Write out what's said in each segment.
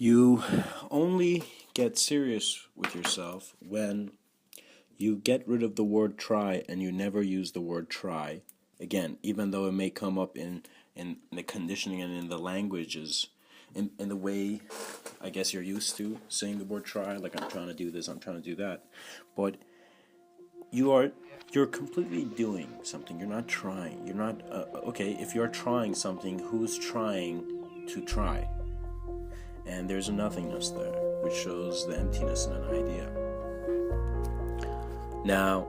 You only get serious with yourself when you get rid of the word try and you never use the word try again, even though it may come up in the conditioning and in the languages, in the way I guess you're used to saying the word try, like I'm trying to do this, I'm trying to do that. But you're completely doing something. You're not trying. You're not okay, if you're trying something, who's trying to try? And there's a nothingness there, which shows the emptiness in an idea. Now,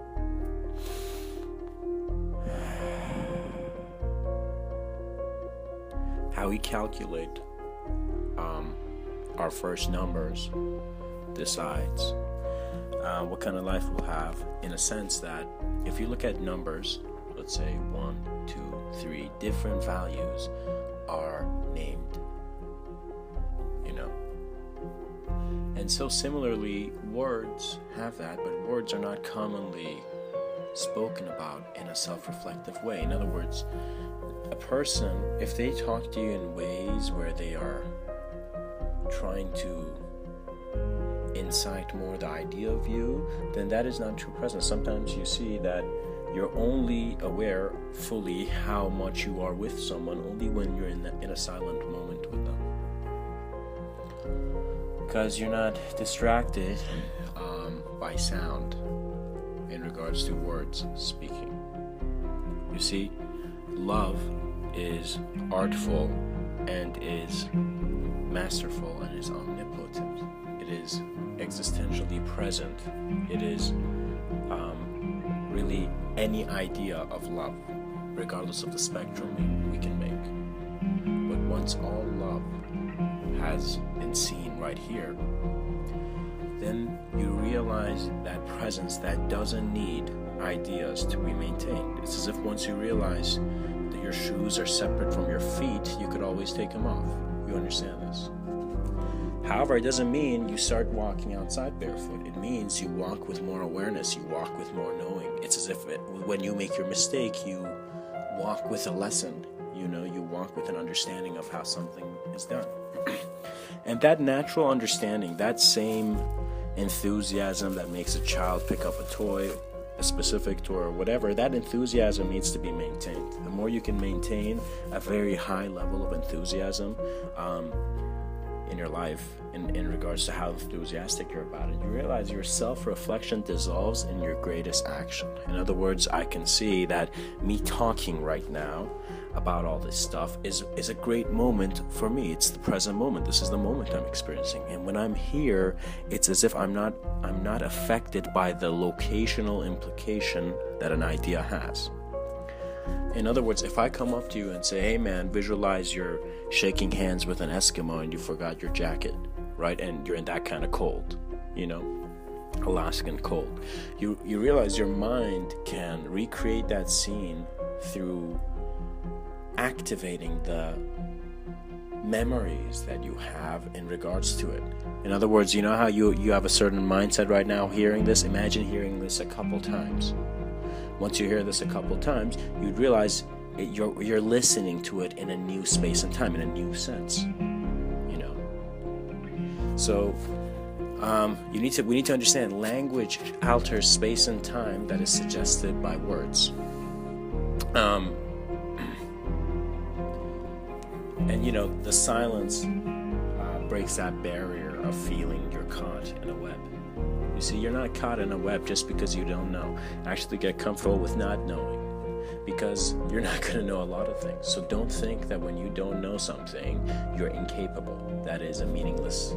how we calculate our first numbers decides what kind of life we'll have, in a sense that if you look at numbers, let's say 1, 2, 3, different values are named, you know. And so similarly, words have that, but words are not commonly spoken about in a self-reflective way. In other words, a person, if they talk to you in ways where they are trying to incite more the idea of you, then that is not true presence. Sometimes you see that you're only aware fully how much you are with someone only when you're in a silent moment with them, because you're not distracted by sound in regards to words speaking. You see, love is artful and is masterful and is omnipotent. It is existentially present. It is really any idea of love, regardless of the spectrum we can make. But once all love has been seen right here, then you realize that presence that doesn't need ideas to be maintained. It's as if once you realize that your shoes are separate from your feet, you could always take them off. You understand this? However, it doesn't mean you start walking outside barefoot. It means you walk with more awareness, you walk with more knowing. It's as if when you make your mistake, you walk with a lesson. You walk with an understanding of how something is done. And that natural understanding, that same enthusiasm that makes a child pick up a toy, a specific toy or whatever, that enthusiasm needs to be maintained. The more you can maintain a very high level of enthusiasm in your life, in regards to how enthusiastic you're about it, you realize your self-reflection dissolves in your greatest action. In other words, I can see that me talking right now about all this stuff is a great moment for me. It's the present moment. This is the moment I'm experiencing. And when I'm here, it's as if I'm not affected by the locational implication that an idea has. In other words, if I come up to you and say, hey man, visualize you're shaking hands with an Eskimo and you forgot your jacket, right? And you're in that kind of cold, Alaskan cold. You realize your mind can recreate that scene through activating the memories that you have in regards to it. In other words, you know how you have a certain mindset right now hearing this? Imagine hearing this a couple times. Once you hear this a couple times, you'd realize you're listening to it in a new space and time, in a new sense. So we need to understand language alters space and time that is suggested by words. And the silence breaks that barrier of feeling you're caught in a web. You see, you're not caught in a web just because you don't know. Actually get comfortable with not knowing, because you're not going to know a lot of things. So don't think that when you don't know something, you're incapable. That is a meaningless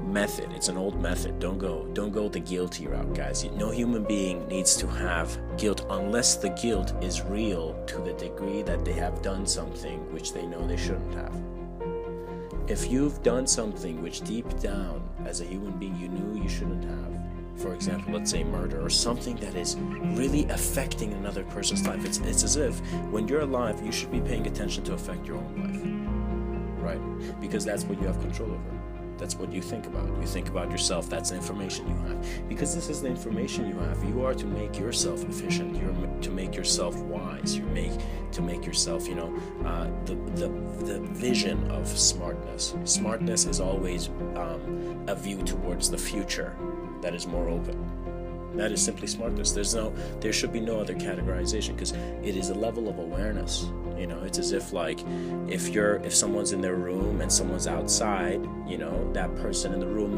method. It's an old method. Don't go the guilty route, guys. No human being needs to have guilt unless the guilt is real to the degree that they have done something which they know they shouldn't have. If you've done something which deep down as a human being you knew you shouldn't have, for example, let's say murder or something that is really affecting another person's life, it's as if when you're alive you should be paying attention to affect your own life, right? Because that's what you have control over. That's what you think about. You think about yourself. That's the information you have. Because this is the information you have. You are to make yourself efficient. You're to make yourself wise. You're to make yourself, the vision of smartness. Smartness is always a view towards the future that is more open. That is simply smartness. There should be no other categorization, because it is a level of awareness. It's as if, like, if someone's in their room and someone's outside, that person in the room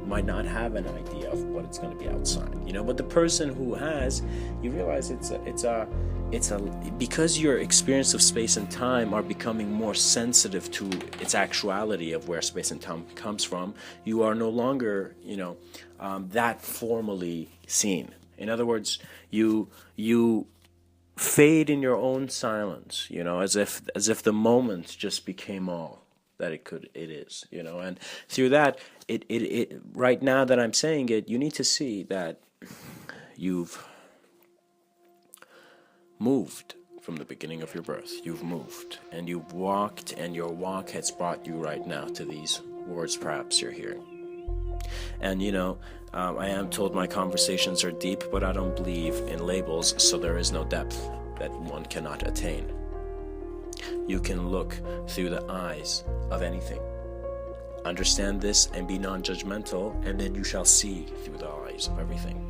might not have an idea of what it's going to be outside, but the person who has, you realize because your experience of space and time are becoming more sensitive to its actuality of where space and time comes from, you are no longer, that formally seen. In other words, you fade in your own silence, as if the moment just became all that it is, and through that, it right now that I'm saying it, you need to see that you've moved from the beginning of your birth. You've moved, and you've walked, and your walk has brought you right now to these words perhaps you're hearing. And I am told my conversations are deep, but I don't believe in labels, so there is no depth that one cannot attain. You can look through the eyes of anything. Understand this and be non-judgmental, and then you shall see through the eyes of everything.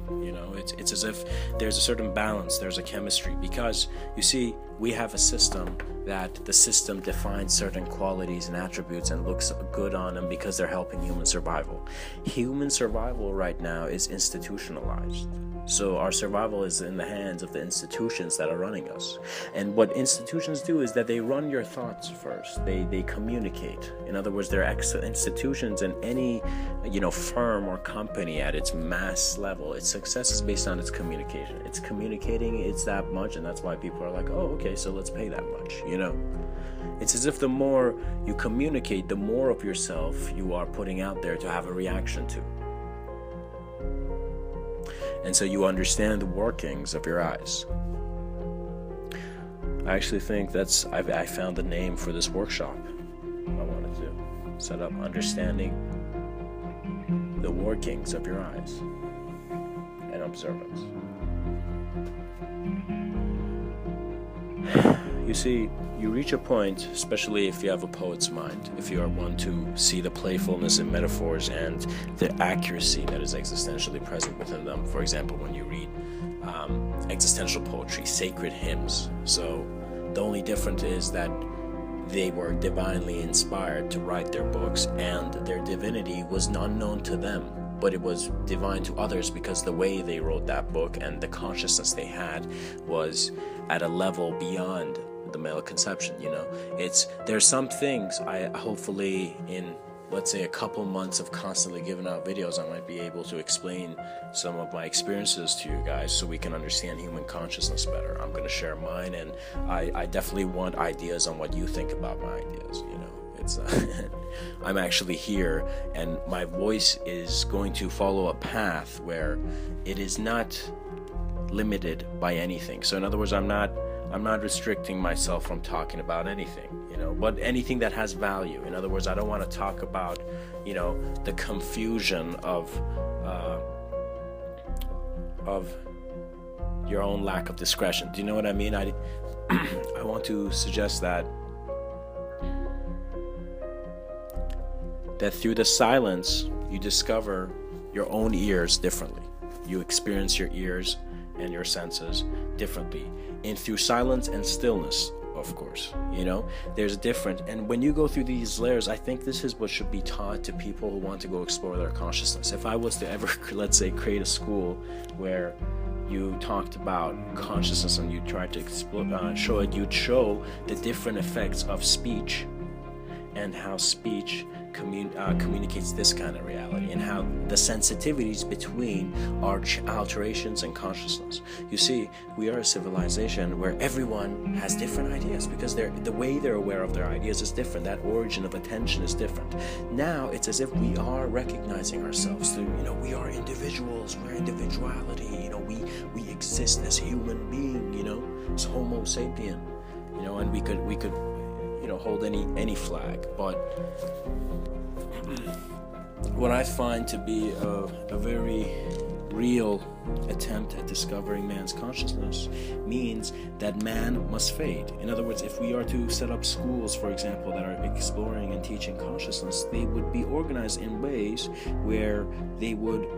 It's as if there's a certain balance, there's a chemistry, because you see, we have a system that the system defines certain qualities and attributes and looks good on them because they're helping human survival. Human survival right now is institutionalized. So our survival is in the hands of the institutions that are running us. And what institutions do is that they run your thoughts first. They communicate. In other words, they're institutions, and any firm or company at its mass level, its success is based on its communication. It's communicating, it's that much, and that's why people are like, oh, okay, so let's pay that much, It's as if the more you communicate, the more of yourself you are putting out there to have a reaction to. And so you understand the workings of your eyes. I actually think I found the name for this workshop I wanted to set up, understanding the workings of your eyes and observance. You see, you reach a point, especially if you have a poet's mind, if you are one to see the playfulness in metaphors and the accuracy that is existentially present within them. For example, when you read existential poetry, sacred hymns. So the only difference is that they were divinely inspired to write their books, and their divinity was unknown to them, but it was divine to others because the way they wrote that book and the consciousness they had was at a level beyond the male conception. There's some things I hopefully in, let's say, a couple months of constantly giving out videos, I might be able to explain some of my experiences to you guys so we can understand human consciousness better. I'm going to share mine, and I definitely want ideas on what you think about my ideas. It's I'm actually here, and my voice is going to follow a path where it is not limited by anything. So in other words, I'm not restricting myself from talking about anything, but anything that has value. In other words, I don't want to talk about, the confusion of your own lack of discretion. Do you know what I mean? I want to suggest that through the silence, you discover your own ears differently. You experience your ears and your senses differently, and through silence and stillness, of course. There's different, and when you go through these layers, I think this is what should be taught to people who want to go explore their consciousness. If I was to ever, let's say, create a school where you talked about consciousness and you tried to show it, you'd show the different effects of speech and how speech communicates this kind of reality, and how the sensitivities between our alterations and consciousness. You see, we are a civilization where everyone has different ideas because the way they're aware of their ideas is different. That origin of attention is different. Now it's as if we are recognizing ourselves through, we are individuals, we're individuality, we exist as human being, as Homo sapien, and we could hold any flag. But what I find to be a very real attempt at discovering man's consciousness means that man must fade. In other words, if we are to set up schools, for example, that are exploring and teaching consciousness, they would be organized in ways where they would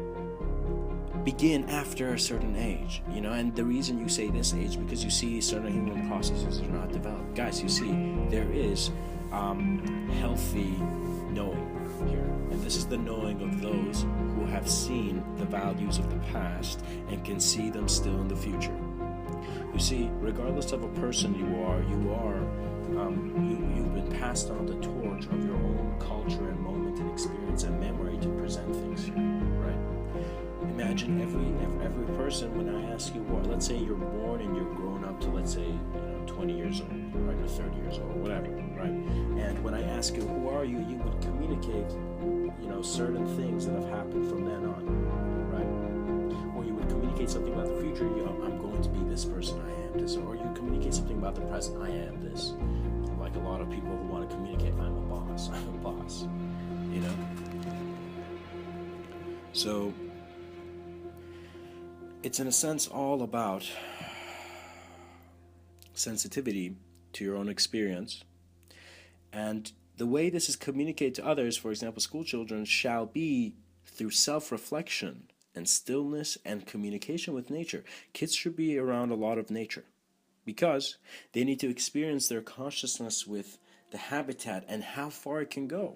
begin after a certain age, and the reason you say this age, because you see certain human processes are not developed. Guys, you see, there is healthy knowing here, and this is the knowing of those who have seen the values of the past and can see them still in the future. You see, regardless of a person you've been passed on the torch of your own culture and moment and experience and memory to present things here, right? Imagine every person, when I ask you, let's say you're born and you're grown up to, let's say, 20 years old, right, or 30 years old, whatever, right? And when I ask you, who are you, you would communicate, certain things that have happened from then on, right? Or you would communicate something about the future, I'm going to be this person, I am this. Or you communicate something about the present, I am this. Like a lot of people who want to communicate, I'm a boss, So, it's in a sense all about sensitivity to your own experience, and the way this is communicated to others, for example, school children, shall be through self-reflection and stillness and communication with nature. Kids should be around a lot of nature because they need to experience their consciousness with the habitat and how far it can go.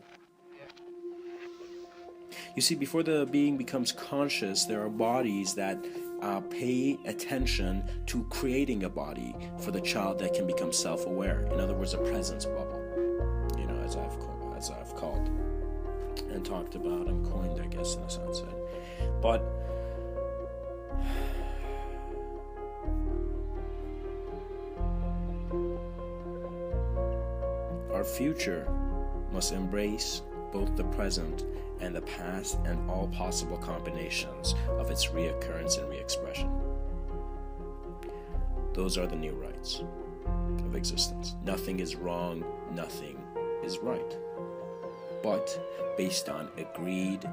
You see, before the being becomes conscious, there are bodies that pay attention to creating a body for the child that can become self-aware. In other words, a presence bubble, as I've called and talked about and coined, I guess, in a sense. But our future must embrace both the present and the past and all possible combinations of its reoccurrence and re-expression. Those are the new rights of existence. Nothing is wrong, nothing is right. But based on agreed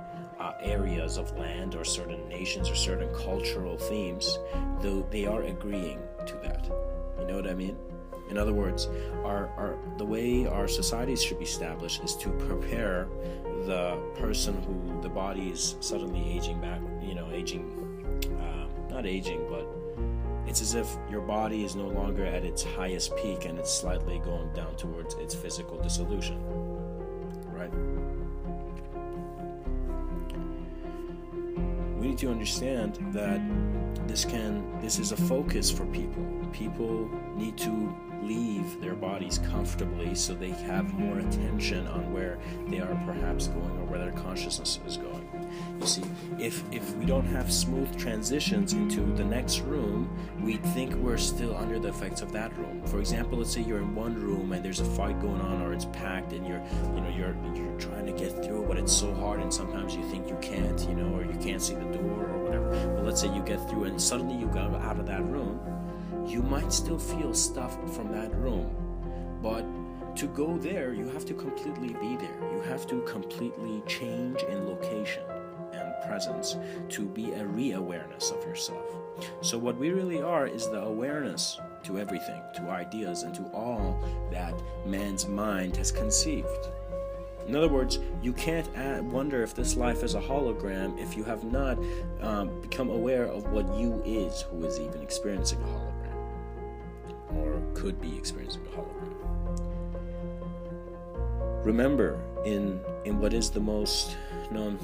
areas of land or certain nations or certain cultural themes, though they are agreeing to that. You know what I mean? In other words, the way our societies should be established is to prepare the person who the body is suddenly aging back, not aging, but it's as if your body is no longer at its highest peak and it's slightly going down towards its physical dissolution, right? We need to understand that this is a focus for people. People need to leave their bodies comfortably so they have more attention on where they are perhaps going or where their consciousness is going. You see, if we don't have smooth transitions into the next room, we think we're still under the effects of that room. For example, let's say you're in one room and there's a fight going on, or it's packed and you're trying to get through it, but it's so hard and sometimes you think you can't, or you can't see the door or whatever. But let's say you get through and suddenly you go out of that room. You might still feel stuff from that room, but to go there, you have to completely be there. You have to completely change in location and presence to be a re-awareness of yourself. So what we really are is the awareness to everything, to ideas, and to all that man's mind has conceived. In other words, you can't wonder if this life is a hologram if you have not become aware of what you is, who is even experiencing a hologram. Or could be experiencing a hologram. Remember, in what is the most known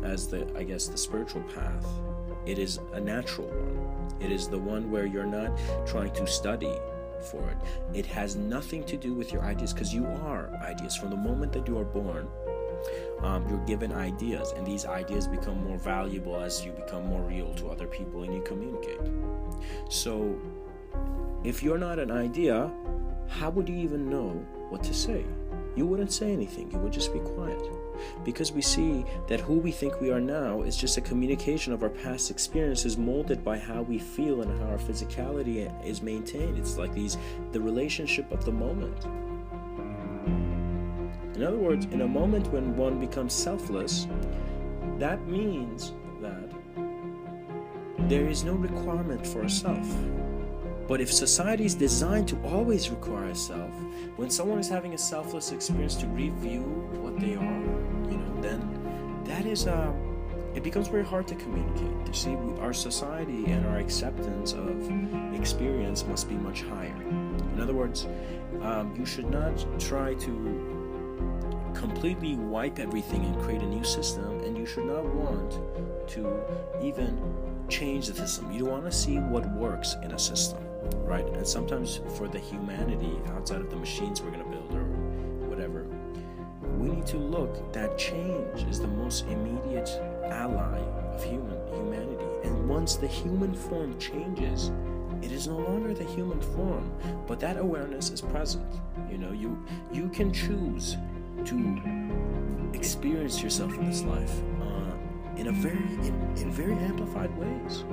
as the spiritual path, it is a natural one. It is the one where you're not trying to study for it. It has nothing to do with your ideas, because you are ideas. From the moment that you are born, you're given ideas, and these ideas become more valuable as you become more real to other people and you communicate. So, if you're not an idea, how would you even know what to say? You wouldn't say anything. You would just be quiet. Because we see that who we think we are now is just a communication of our past experiences molded by how we feel and how our physicality is maintained. It's like the relationship of the moment. In other words, in a moment when one becomes selfless, that means that there is no requirement for a self. But if society is designed to always require a self, when someone is having a selfless experience to review what they are, then that is it becomes very hard to communicate. You see, our society and our acceptance of experience must be much higher. In other words, you should not try to completely wipe everything and create a new system, and you should not want to even change the system. You want to see what works in a system, right? And sometimes for the humanity outside of the machines we're going to build or whatever, we need to look that change is the most immediate ally of humanity. And once the human form changes, it is no longer the human form, but that awareness is present. You can choose to experience yourself in this life in very amplified ways.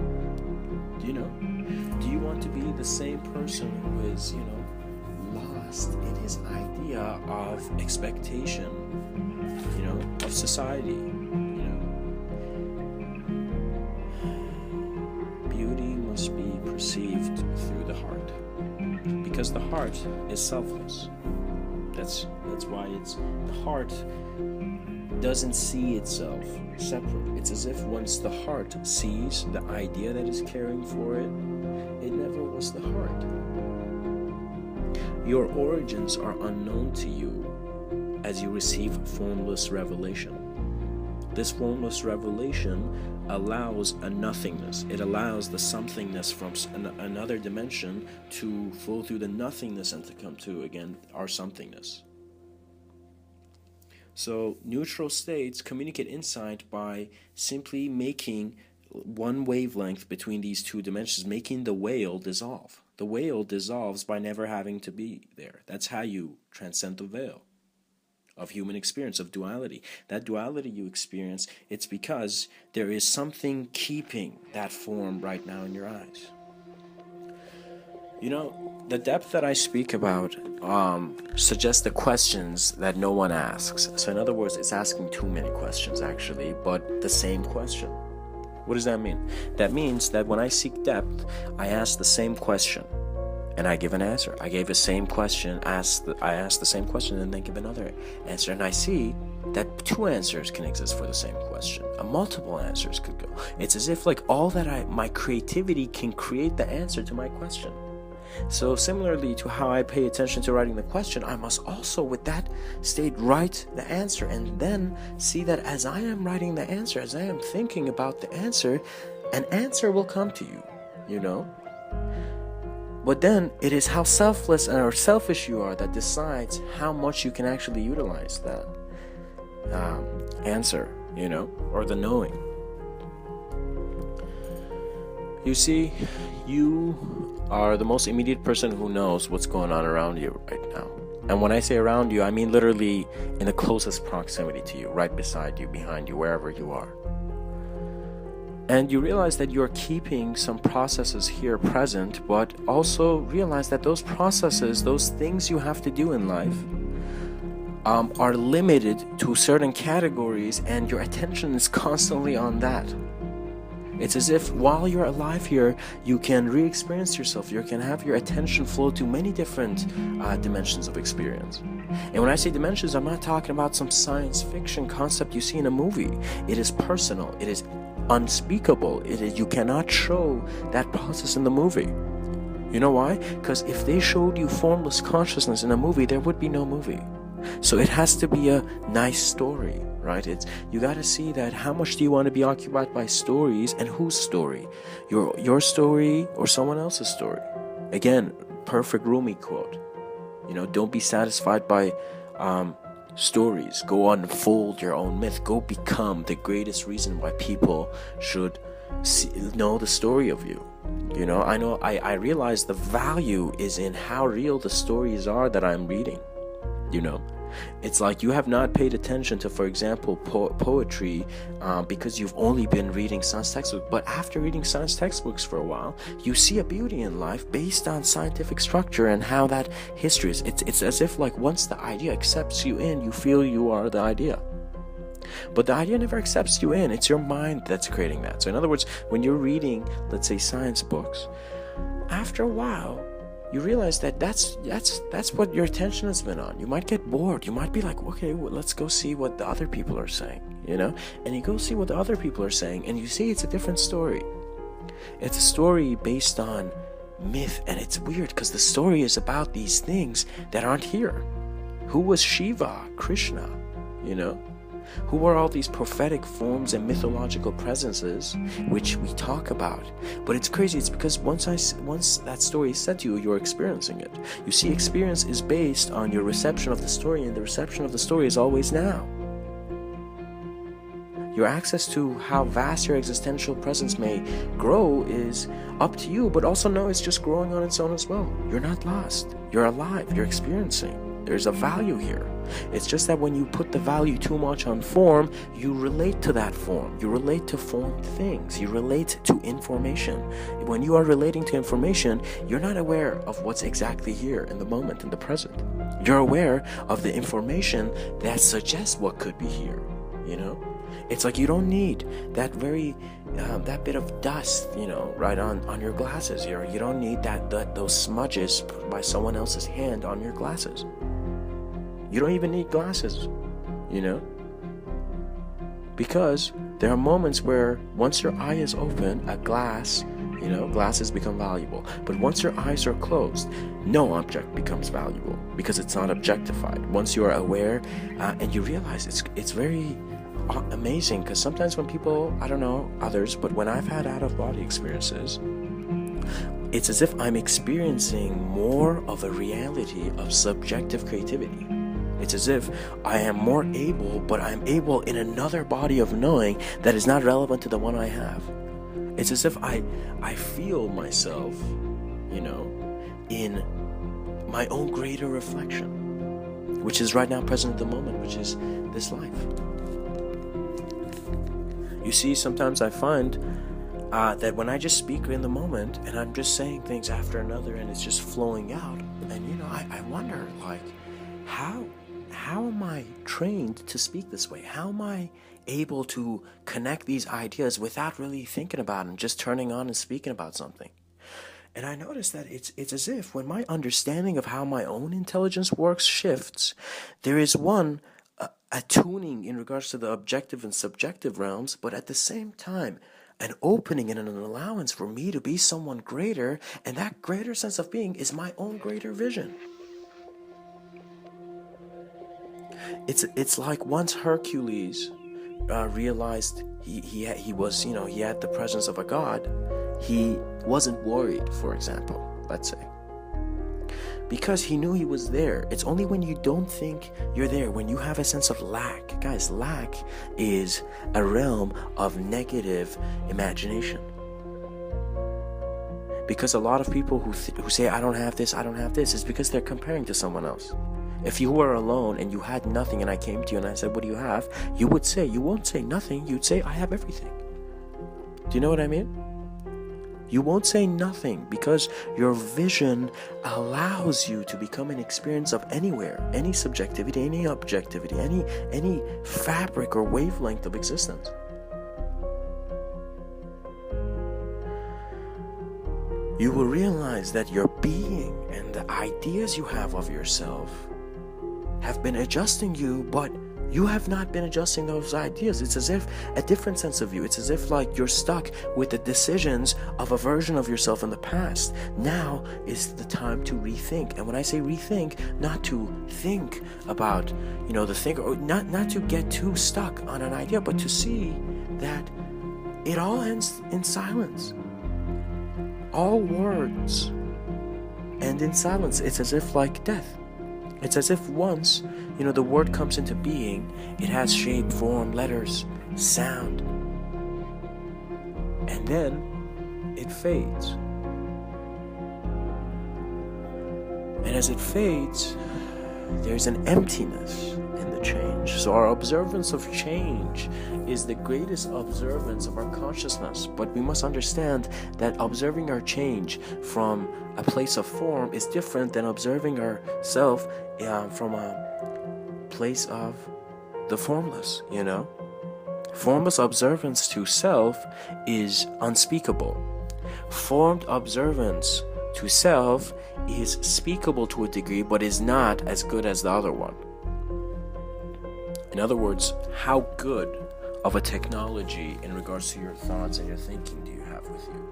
Do you want to be the same person who is lost in his idea of expectation of society? Beauty must be perceived through the heart, because the heart is selfless. That's why the heart doesn't see itself separate. It's as if once the heart sees the idea that is caring for it, it never was the heart. Your origins are unknown to you as you receive formless revelation. This formless revelation allows a nothingness. It allows the somethingness from another dimension to flow through the nothingness and to come to, again, our somethingness. So neutral states communicate insight by simply making one wavelength between these two dimensions, making the whale dissolve. The whale dissolves by never having to be there. That's how you transcend the veil of human experience, of duality. That duality you experience, it's because there is something keeping that form right now in your eyes. The depth that I speak about suggests the questions that no one asks. So in other words, it's asking too many questions actually, but the same question. What does that mean? That means that when I seek depth, I ask the same question and I give an answer. I gave the same question, I ask the same question and then give another answer. And I see that two answers can exist for the same question. Multiple answers could go. It's as if my creativity can create the answer to my question. So similarly to how I pay attention to writing the question, I must also with that state write the answer, and then see that as I am writing the answer, as I am thinking about the answer, an answer will come to you, But then it is how selfless or selfish you are that decides how much you can actually utilize that answer, or the knowing. You see, you are the most immediate person who knows what's going on around you right now. And when I say around you, I mean literally in the closest proximity to you, right beside you, behind you, wherever you are. And you realize that you're keeping some processes here present, but also realize that those processes, those things you have to do in life, are limited to certain categories, and your attention is constantly on that. It's as if while you're alive here, you can re-experience yourself. You can have your attention flow to many different dimensions of experience. And when I say dimensions, I'm not talking about some science fiction concept you see in a movie. It is personal. It is unspeakable. You cannot show that process in the movie. You know why? Because if they showed you formless consciousness in a movie, there would be no movie. So it has to be a nice story, right? You got to see that how much do you want to be occupied by stories, and whose story? Your story or someone else's story? Again, perfect Rumi quote. Don't be satisfied by stories. Go unfold your own myth. Go become the greatest reason why people should know the story of you. I realize the value is in how real the stories are that I'm reading. It's like you have not paid attention to, for example, poetry because you've only been reading science textbooks. But after reading science textbooks for a while, you see a beauty in life based on scientific structure and how that history is. It's as if once the idea accepts you in, you feel you are the idea. But the idea never accepts you in. It's your mind that's creating that. So in other words, when you're reading, let's say, science books, after a while, you realize that that's what your attention has been on. You might get bored. You might be like, okay, well, let's go see what the other people are saying, And you go see what the other people are saying, and you see it's a different story. It's a story based on myth, and it's weird because the story is about these things that aren't here. Who was Shiva, Krishna, Who were all these prophetic forms and mythological presences which we talk about? But it's crazy. It's because once that story is said to you, you're experiencing it. You see, experience is based on your reception of the story, and the reception of the story is always now. Your access to how vast your existential presence may grow is up to you, but also know it's just growing on its own as well. You're not lost. You're alive. You're experiencing. There's a value here. It's just that when you put the value too much on form, you relate to that form. You relate to formed things. You relate to information. When you are relating to information, you're not aware of what's exactly here in the moment, in the present. You're aware of the information that suggests what could be here, It's like you don't need that that bit of dust, right on your glasses. You don't need those smudges by someone else's hand on your glasses. You don't even need glasses, because there are moments where once your eye is open, a glass, glasses become valuable. But once your eyes are closed, no object becomes valuable because it's not objectified. Once you are aware and you realize it's very amazing, because sometimes when people, I don't know others, but when I've had out-of-body experiences, it's as if I'm experiencing more of a reality of subjective creativity. It's as if I am more able, but I'm able in another body of knowing that is not relevant to the one I have. It's as if I feel myself, in my own greater reflection, which is right now present at the moment, which is this life. You see, sometimes I find that when I just speak in the moment and I'm just saying things after another and it's just flowing out, and I wonder, like, how am I trained to speak this way? How am I able to connect these ideas without really thinking about them, just turning on and speaking about something? And I notice that it's as if when my understanding of how my own intelligence works shifts, there is a tuning in regards to the objective and subjective realms, but at the same time, an opening and an allowance for me to be someone greater, and that greater sense of being is my own greater vision. It's like once Hercules realized he had the presence of a god, he wasn't worried, for example, let's say, because he knew he was there. It's only when you don't think you're there, when you have a sense of lack. Guys, lack is a realm of negative imagination. Because a lot of people who say, I don't have this, is because they're comparing to someone else. If you were alone and you had nothing and I came to you and I said, what do you have? You won't say nothing, you'd say, I have everything. Do you know what I mean? You won't say nothing because your vision allows you to become an experience of anywhere, any subjectivity, any objectivity, any fabric or wavelength of existence. You will realize that your being and the ideas you have of yourself have been adjusting you, but you have not been adjusting those ideas. It's as if a different sense of you. It's as if like you're stuck with the decisions of a version of yourself in the past. Now is the time to rethink. And when I say rethink, not to think about, the thing, or not to get too stuck on an idea, but to see that it all ends in silence. All words end in silence. It's as if like death. It's as if once, the word comes into being, it has shape, form, letters, sound, and then it fades. And as it fades, there's an emptiness in the change. So our observance of change is the greatest observance of our consciousness. But we must understand that observing our change from a place of form is different than observing ourselves from a place of the formless, Formless observance to self is unspeakable. Formed observance to self is speakable to a degree, but is not as good as the other one. In other words, how good of a technology in regards to your thoughts and your thinking do you have with you?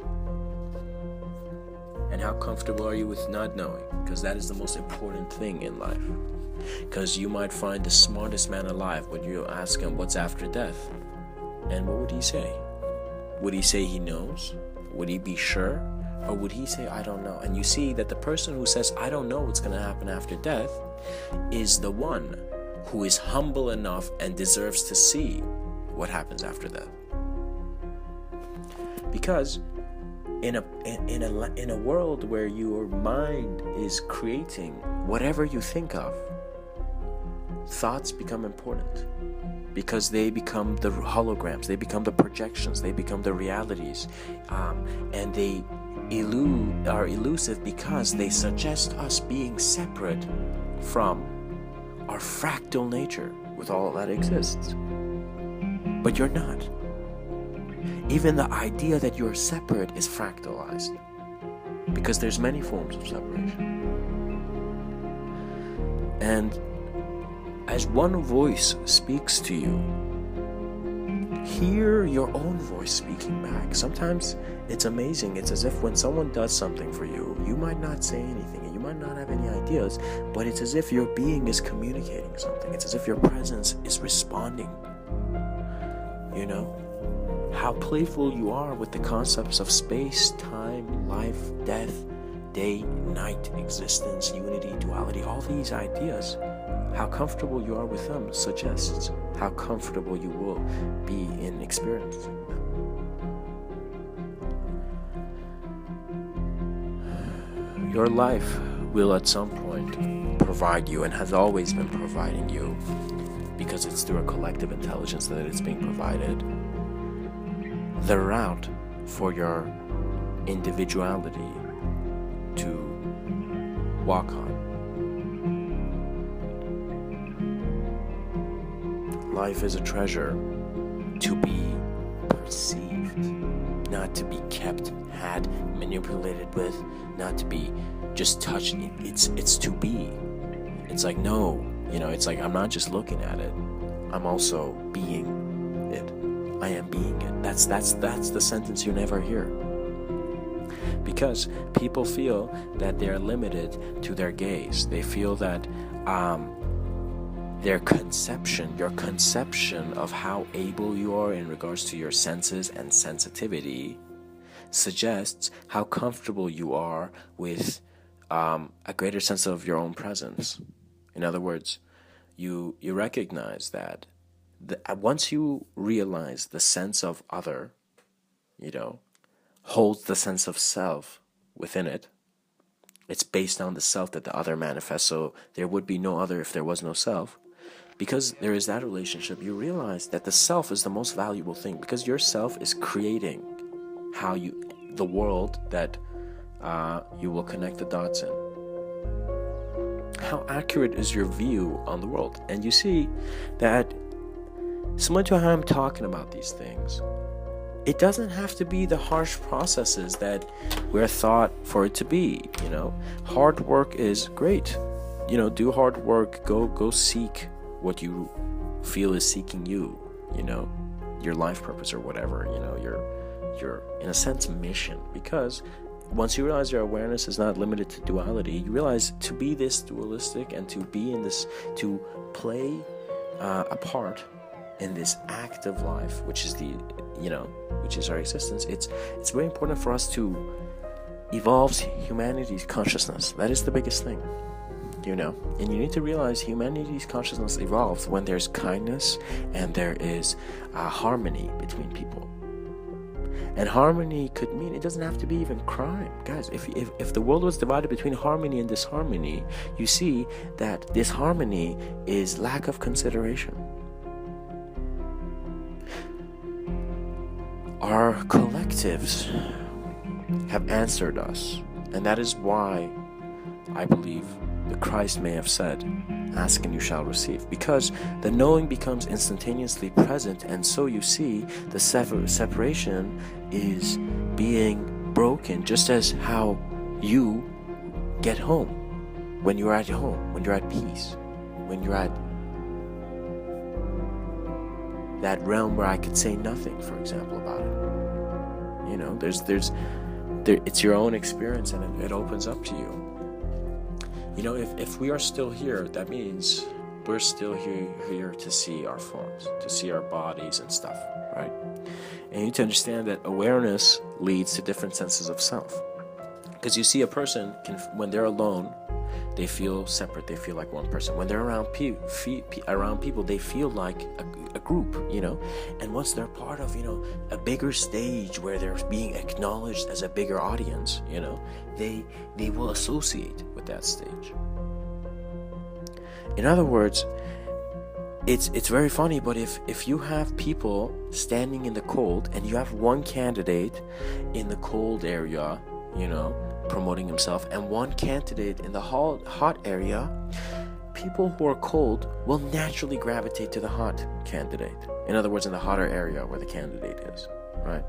And how comfortable are you with not knowing? Because that is the most important thing in life. Because you might find the smartest man alive, but you ask him what's after death. And what would he say? Would he say he knows? Would he be sure? Or would he say, I don't know? And you see that the person who says, I don't know what's going to happen after death, is the one who is humble enough and deserves to see what happens after death. Because in a world where your mind is creating whatever you think of, thoughts become important. Because they become the holograms, they become the projections, they become the realities, and they are elusive because they suggest us being separate from our fractal nature with all that exists. But you're not. Even the idea that you're separate is fractalized, because there's many forms of separation. And as one voice speaks to you, hear your own voice speaking back. Sometimes it's amazing. It's as if when someone does something for you, you might not say anything and you might not have any ideas, but it's as if your being is communicating something. It's as if your presence is responding. How playful you are with the concepts of space, time, life, death, day, night, existence, unity, duality, all these ideas. How comfortable you are with them suggests how comfortable you will be in experiencing them. Your life will at some point provide you, and has always been providing you, because it's through a collective intelligence that it's being provided, the route for your individuality to walk on. Life is a treasure to be perceived, not to be kept, had, manipulated with, not to be just touched. It's to be. It's like, no, it's like I'm not just looking at it, I'm also being it. I am being it. That's the sentence you never hear. Because people feel that they're limited to their gaze. They feel that your conception of how able you are in regards to your senses and sensitivity suggests how comfortable you are with a greater sense of your own presence. In other words, you recognize that once you realize the sense of other, holds the sense of self within it. It's based on the self that the other manifests, so there would be no other if there was no self. Because there is that relationship, you realize that the self is the most valuable thing, because your self is creating the world that you will connect the dots in. How accurate is your view on the world? And you see that similar to how I'm talking about these things, it doesn't have to be the harsh processes that we're thought for it to be. Hard work is great. Do hard work. Go seek what you feel is seeking you. Your life purpose or whatever. Your in a sense mission. Because once you realize your awareness is not limited to duality, you realize to be this dualistic and to be in this, to play a part in this active life, which is which is our existence. It's very important for us to evolve humanity's consciousness. That is the biggest thing, and you need to realize humanity's consciousness evolves when there's kindness and there is harmony between people. And harmony could mean, it doesn't have to be even crime. Guys, if the world was divided between harmony and disharmony, you see that disharmony is lack of consideration. Our collectives have answered us, and that is why I believe the Christ may have said, ask and you shall receive. Because the knowing becomes instantaneously present, and so you see the separation is being broken, just as how you get home, when you're at home, when you're at peace, when you're at that realm where I could say nothing, for example, about it. You know, it's your own experience, and it opens up to you. You know, if we are still here, that means we're still here to see our forms, to see our bodies and stuff, right? And you need to understand that awareness leads to different senses of self. Because you see, a person when they're alone, they feel separate. They feel like one person. When they're around people, they feel like a group, you know. And once they're part of, you know, a bigger stage where they're being acknowledged as a bigger audience, you know, they will associate with that stage. In other words, it's very funny, but if you have people standing in the cold and you have one candidate in the cold area, you know, promoting himself, and one candidate in the hot area, people who are cold will naturally gravitate to the hot candidate. In other words, in the hotter area where the candidate is, right?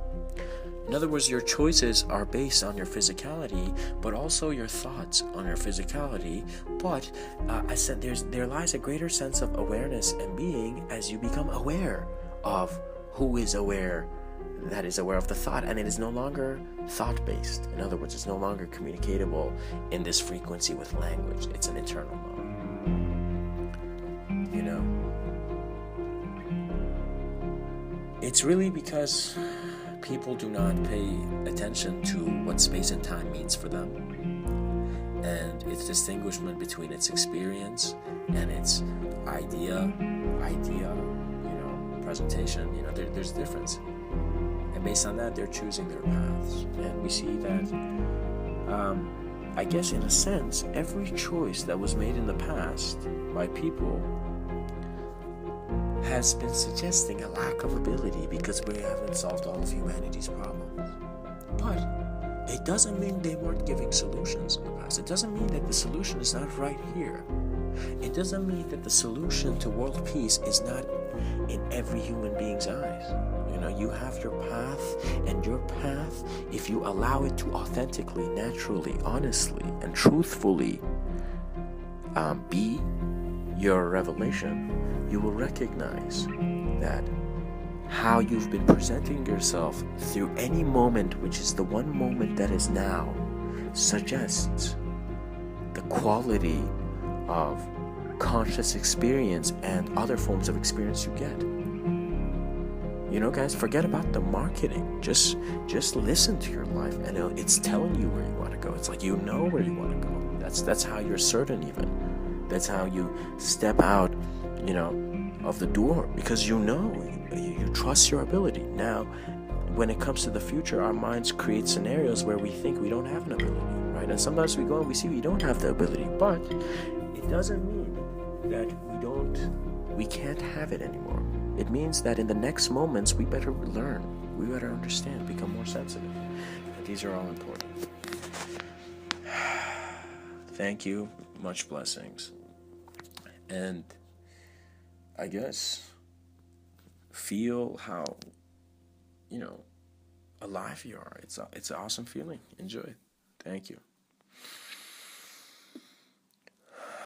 In other words, your choices are based on your physicality, but also your thoughts on your physicality. But I said there lies a greater sense of awareness and being as you become aware of who is aware, that is aware of the thought, and it is no longer thought-based. In other words, it's no longer communicatable in this frequency with language. It's an internal mode. You know? It's really because people do not pay attention to what space and time means for them, and its distinguishment between its experience and its idea, you know, presentation. You know, there's a difference. And based on that, they're choosing their paths. And we see that, I guess in a sense, every choice that was made in the past by people has been suggesting a lack of ability, because we haven't solved all of humanity's problems. But it doesn't mean they weren't giving solutions in the past. It doesn't mean that the solution is not right here. It doesn't mean that the solution to world peace is not in every human being's eyes. You know, you have your path, and your path, if you allow it to authentically, naturally, honestly, and truthfully be your revelation, you will recognize that how you've been presenting yourself through any moment, which is the one moment that is now, suggests the quality of conscious experience and other forms of experience you get. You know, guys, forget about the marketing. Just listen to your life, and it's telling you where you want to go. It's like you know where you want to go. That's how you're certain, even. That's how you step out, you know, of the door, because you know, you trust your ability. Now, when it comes to the future, our minds create scenarios where we think we don't have an ability, right? And sometimes we go and we see we don't have the ability, but it doesn't mean that we can't have it anymore. It means that in the next moments, we better learn, we better understand, become more sensitive. And these are all important. Thank you, much blessings. And I guess feel how, you know, alive you are. It's an awesome feeling. Enjoy it. Thank you.